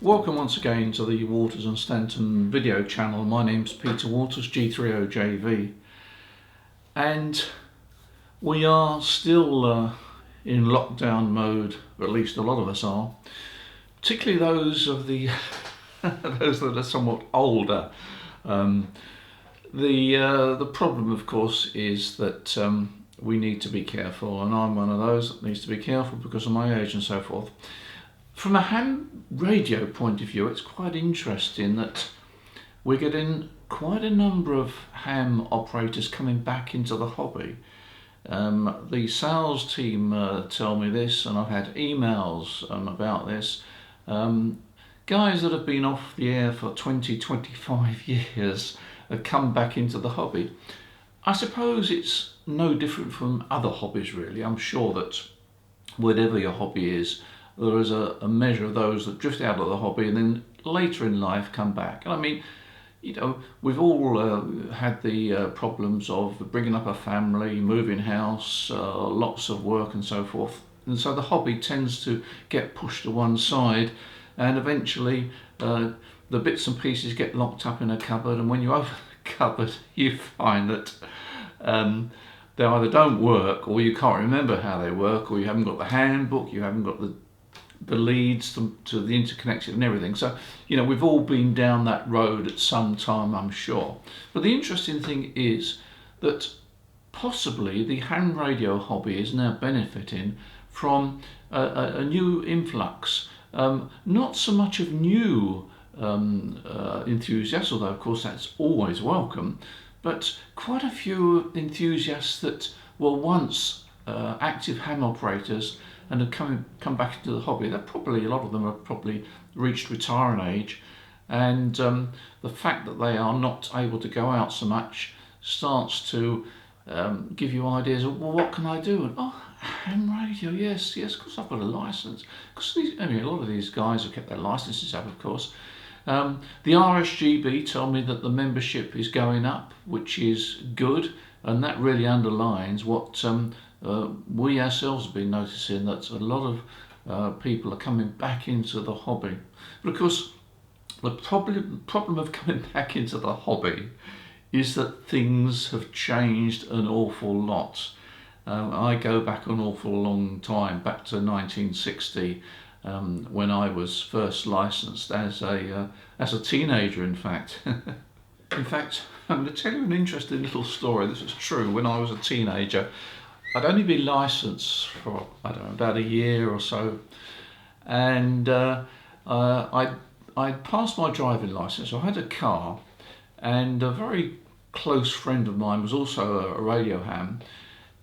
Welcome once again to the Waters and Stanton video channel. My name's Peter Waters, G30JV, and we are still in lockdown mode, or at least a lot of us are, particularly those of the those that are somewhat older. The problem, of course, is that we need to be careful, and I'm one of those that needs to be careful because of my age and so forth. From a ham radio point of view, it's quite interesting that we're getting quite a number of ham operators coming back into the hobby. The sales team tell me this, and I've had emails about this. Guys that have been off the air for 20-25 years have come back into the hobby. I suppose it's no different from other hobbies, really. I'm sure that whatever your hobby is, there is a measure of those that drift out of the hobby and then later in life come back. And I mean, you know, we've all had the problems of bringing up a family, moving house, lots of work and so forth. And so the hobby tends to get pushed to one side, and eventually the bits and pieces get locked up in a cupboard, and when you open the cupboard you find that they either don't work, or you can't remember how they work, or you haven't got the handbook, you haven't got the leads to the interconnection and everything. So, you know, we've all been down that road at some time, I'm sure. But the interesting thing is that possibly the ham radio hobby is now benefiting from a new influx. Not so much of new enthusiasts, although of course that's always welcome, but quite a few enthusiasts that were once active ham operators and have come back into the hobby. They're probably, a lot of them have probably reached retiring age, and the fact that they are not able to go out so much starts to give you ideas of, well, what can I do? And ham radio, yes, of course I've got a license. Because a lot of these guys have kept their licenses up, of course. The RSGB tell me that the membership is going up, which is good, and that really underlines what we ourselves have been noticing, that a lot of people are coming back into the hobby. But of course, the problem of coming back into the hobby is that things have changed an awful lot. I go back an awful long time, back to 1960, when I was first licensed as a teenager, in fact. In fact, I'm going to tell you an interesting little story. This is true. When I was a teenager, I'd only been licensed for, I don't know, about a year or so, and I'd passed my driving licence. So I had a car, and a very close friend of mine was also a radio ham,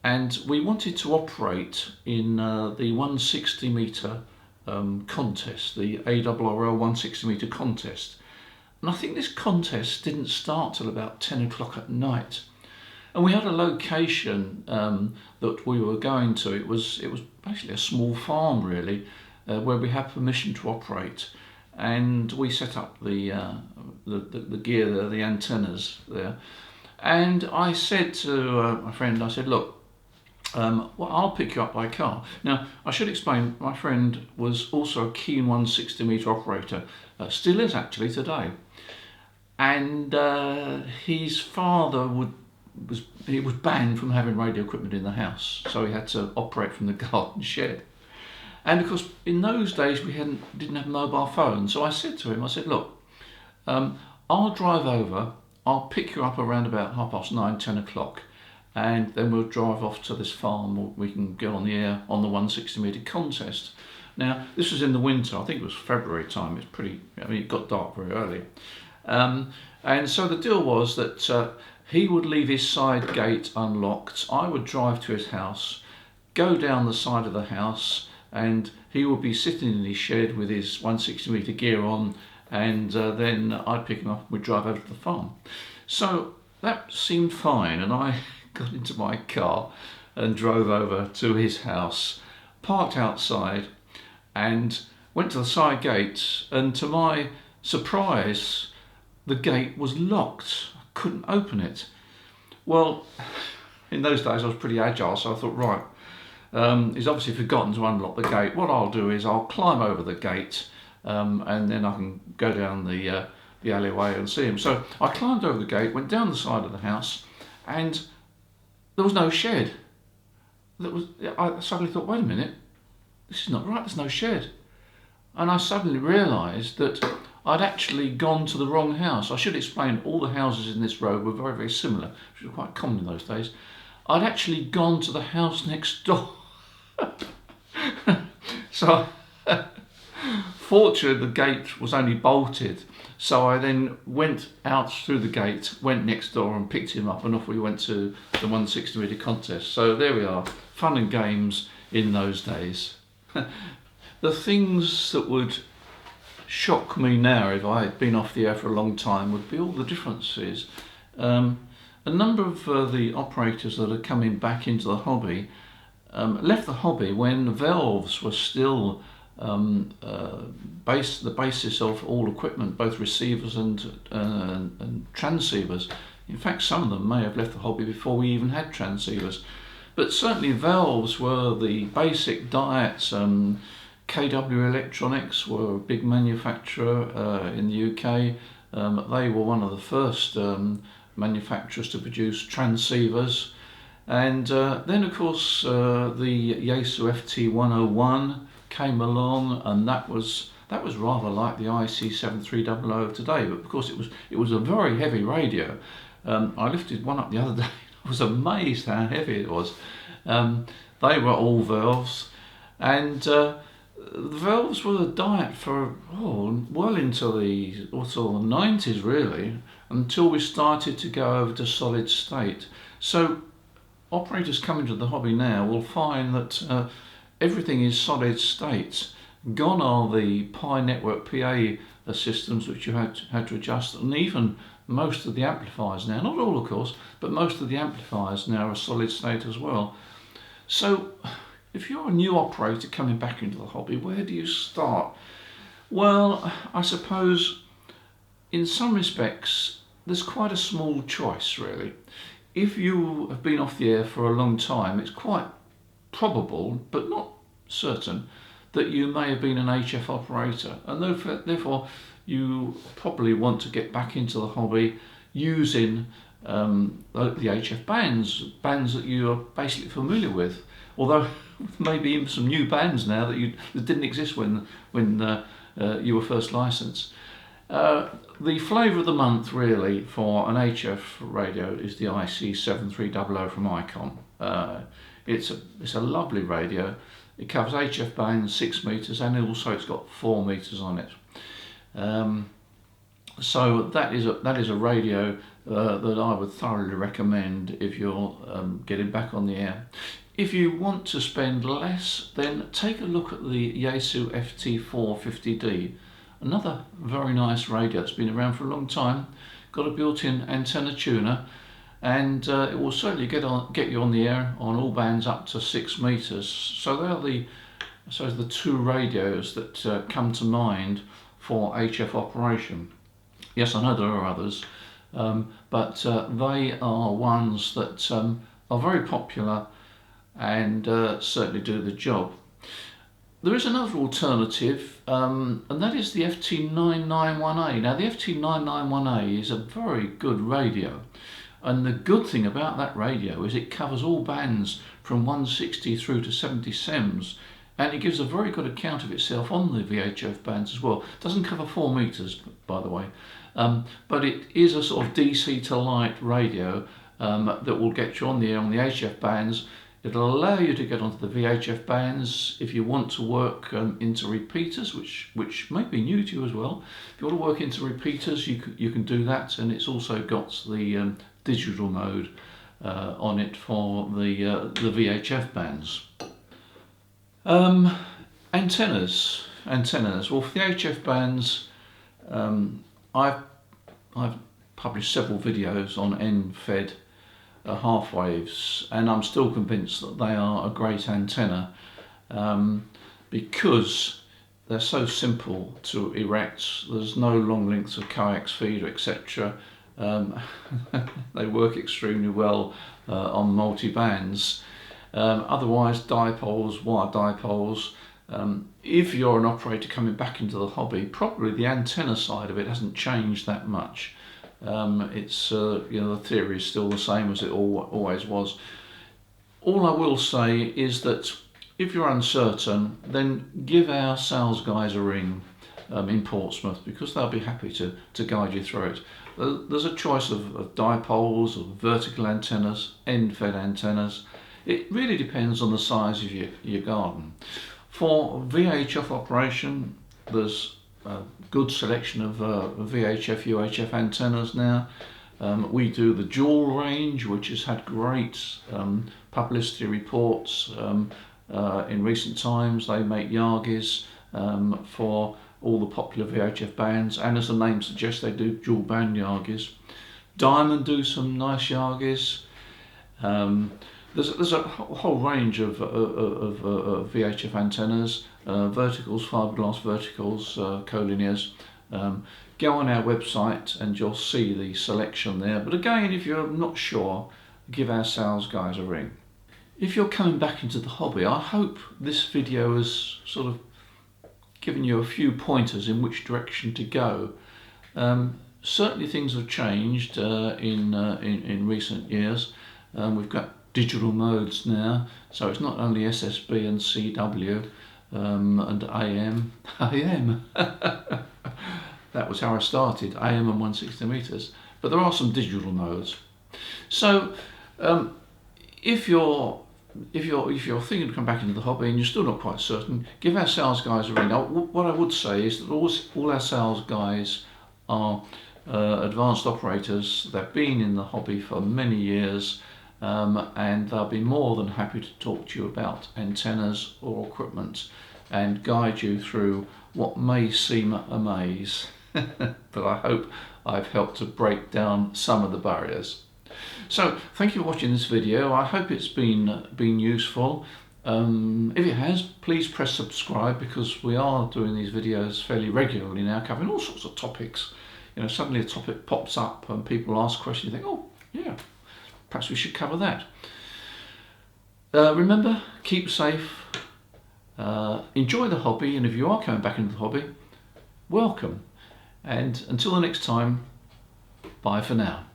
and we wanted to operate in the 160 metre contest, the ARRL 160 metre contest. And I think this contest didn't start till about 10 o'clock at night. And we had a location that we were going to. It was basically a small farm, really, where we had permission to operate, and we set up the gear there, the antennas there. And I said to my friend, I said, look, well, I'll pick you up by car. Now, I should explain, my friend was also a keen 160 metre operator, still is actually today. And his father was banned from having radio equipment in the house, so he had to operate from the garden shed. And of course, in those days we didn't have mobile phones. So I said to him, I said, look, I'll drive over, I'll pick you up around about 9:30, 10 o'clock, and then we'll drive off to this farm. We can get on the air on the 160 metre contest. Now, this was in the winter, I think it was February time. It got dark very early. And so the deal was that he would leave his side gate unlocked. I would drive to his house, go down the side of the house, and he would be sitting in his shed with his 160 metre gear on, and then I'd pick him up and we'd drive over to the farm. So that seemed fine, and I got into my car and drove over to his house, parked outside, and went to the side gate, and to my surprise, the gate was locked. I couldn't open it. Well, in those days I was pretty agile, so I thought, right, he's obviously forgotten to unlock the gate. What I'll do is I'll climb over the gate, and then I can go down the alleyway and see him. So I climbed over the gate, went down the side of the house, and there was no shed. I suddenly thought, wait a minute, this is not right, there's no shed. And I suddenly realised that I'd actually gone to the wrong house. I should explain, all the houses in this road were very, very similar, which was quite common in those days. I'd actually gone to the house next door. So, fortunately, the gate was only bolted. So I then went out through the gate, went next door and picked him up, and off we went to the 160 metre contest. So there we are, fun and games in those days. The things that would shock me now if I had been off the air for a long time would be all the differences. A number of the operators that are coming back into the hobby left the hobby when valves were still the basis of all equipment, both receivers and transceivers. In fact, some of them may have left the hobby before we even had transceivers. But certainly valves were the basic diets. KW Electronics were a big manufacturer in the UK. They were one of the first manufacturers to produce transceivers. And then of course the Yaesu FT101 came along, and that was rather like the IC7300 of today, but of course it was a very heavy radio. I lifted one up the other day. I was amazed how heavy it was. They were all valves, and the valves were the diet for well into the 90s really, until we started to go over to solid state. So operators coming to the hobby now will find that everything is solid state. Gone are the Pi network PA systems which you had to adjust, and even most of the amplifiers now, not all of course, but most of the amplifiers now are solid state as well. So if you're a new operator coming back into the hobby, where do you start? Well, I suppose in some respects there's quite a small choice really. If you have been off the air for a long time, it's quite probable, but not certain, that you may have been an HF operator, and therefore you probably want to get back into the hobby using the HF bands that you are basically familiar with, although maybe even some new bands now that didn't exist when you were first licensed. The flavour of the month really for an HF radio is the IC7300 from Icon. It's a lovely radio. It covers HF bands 6 metres, and also it's got 4 metres on it. So that is a radio that I would thoroughly recommend if you're getting back on the air. If you want to spend less, then take a look at the Yaesu FT450D. Another very nice radio that's been around for a long time. Got a built-in antenna tuner, and it will certainly get you on the air on all bands up to 6 metres. So they're the two radios that come to mind for HF operation. Yes, I know there are others, but they are ones that are very popular and certainly do the job. There is another alternative, and that is the FT991A. Now the FT991A is a very good radio, and the good thing about that radio is it covers all bands from 160 through to 70 SEMS, and it gives a very good account of itself on the VHF bands as well. It doesn't cover 4 metres, by the way, but it is a sort of DC to light radio that will get you on the air on the HF bands. It'll allow you to get onto the VHF bands if you want to work into repeaters, which may be new to you as well. If you want to work into repeaters, you can do that, and it's also got the digital mode on it for the VHF bands. Antennas. Well, for the HF bands, I've published several videos on end-fed half waves, and I'm still convinced that they are a great antenna because they're so simple to erect. There's no long lengths of coax feeder, etc. They work extremely well on multi-bands. Otherwise, dipoles, wire dipoles, If you're an operator coming back into the hobby, probably the antenna side of it hasn't changed that much. It's the theory is still the same as it always was. All I will say is that if you're uncertain, then give our sales guys a ring in Portsmouth, because they'll be happy to guide you through it. There's a choice of dipoles, of vertical antennas, end-fed antennas. It really depends on the size of your garden. For VHF operation, there's a good selection of VHF, UHF antennas now. We do the dual range, which has had great publicity reports in recent times. They make Yagis for all the popular VHF bands, and as the name suggests, they do dual band Yagis. Diamond do some nice Yagis. There's a whole range of VHF antennas, verticals, fiberglass verticals, collinears. Go on our website and you'll see the selection there. But again, if you're not sure, give our sales guys a ring. If you're coming back into the hobby, I hope this video has sort of given you a few pointers in which direction to go. Certainly things have changed in recent years. We've got digital modes now, so it's not only SSB and CW and AM. That was how I started, AM and 160 meters. But there are some digital modes. So if you're thinking to come back into the hobby and you're still not quite certain, give our sales guys a ring. What I would say is that all our sales guys are advanced operators. They've been in the hobby for many years, and they'll be more than happy to talk to you about antennas or equipment and guide you through what may seem a maze. But I hope I've helped to break down some of the barriers. So thank you for watching this video. I hope it's been useful. If it has, please press subscribe, because we are doing these videos fairly regularly now, covering all sorts of topics. Suddenly a topic pops up and people ask questions, you think, oh yeah, perhaps we should cover that. Remember, keep safe, enjoy the hobby, and if you are coming back into the hobby, welcome. And until the next time, bye for now.